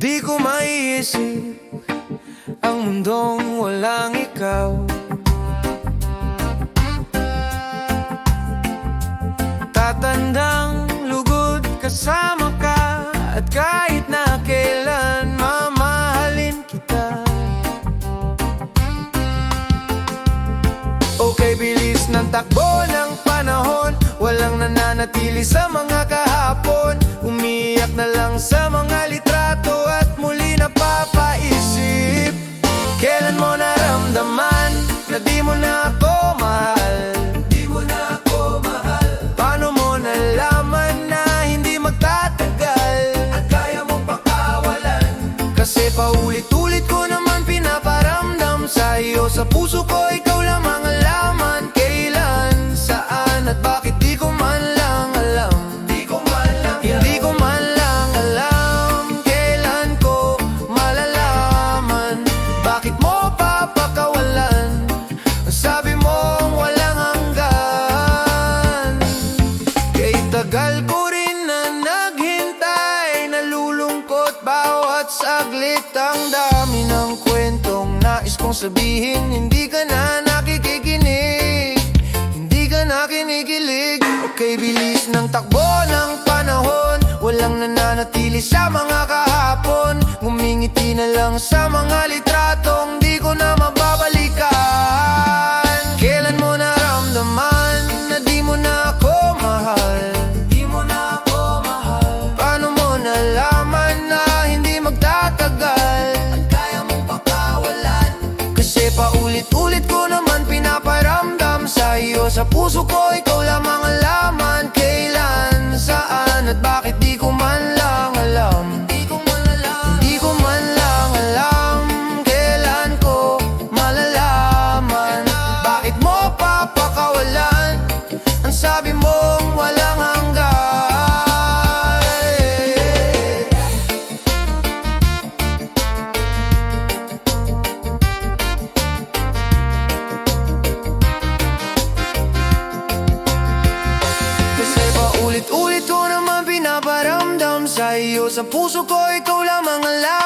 Di ko maiisip ang mundong walang ikaw. Tatandang lugod kasama ka, at kahit na kailan mamahalin kita. Okay, bilis ng takbo ng panahon, walang nananatili sa mga kahapon. Umiyak na lang sa mga litrato at muli napapaisip. Kailan mo naramdaman na di mo na ako mahal? Di mo na ako mahal. Paano mo nalaman na hindi magtatagal at kaya mong pakawalan? Kasi paulit-ulit ko naman pinaparamdam sa iyo. Sa puso ko ikaw lamang ang laman. Kailan, saan at bakit di ko man lang alam. Hindi ko man lang alam. Kailan ko malalaman? Bakit mo papakawalan? Ang sabi mong walang hanggan. Kay tagal ko rin na naghintay, nalulungkot bawat saglit. Ang dami ng kwentong nais kong sabihin, hindi ka na nakikinig, hindi ka na kinikilig. Okay, bilis ng takbo ng panahon, walang nananatili sa mga kahapon. Ngumingiti na lang sa mga litratong di ko na mababalikan. Kailan mo naramdaman na di mo na ako mahal? Di mo na ako mahal. Paano mo nalaman na hindi magtatagal at kaya mong pakawalan? Kasi paulit-ulit ko naman pinaparamdam sa iyo. Sa puso ko ikaw lamang ang laman. Kailan, saan at bakit di ko man lang alam. Hindi ko man lang alam. Kailan ko malalaman? Bakit mo papakawalan? Ang sabi mong walang hanggan. Kasi paulit-ulit ko naman pinaparamdam sa iyo. Sa puso ko ikaw lamang ang laman.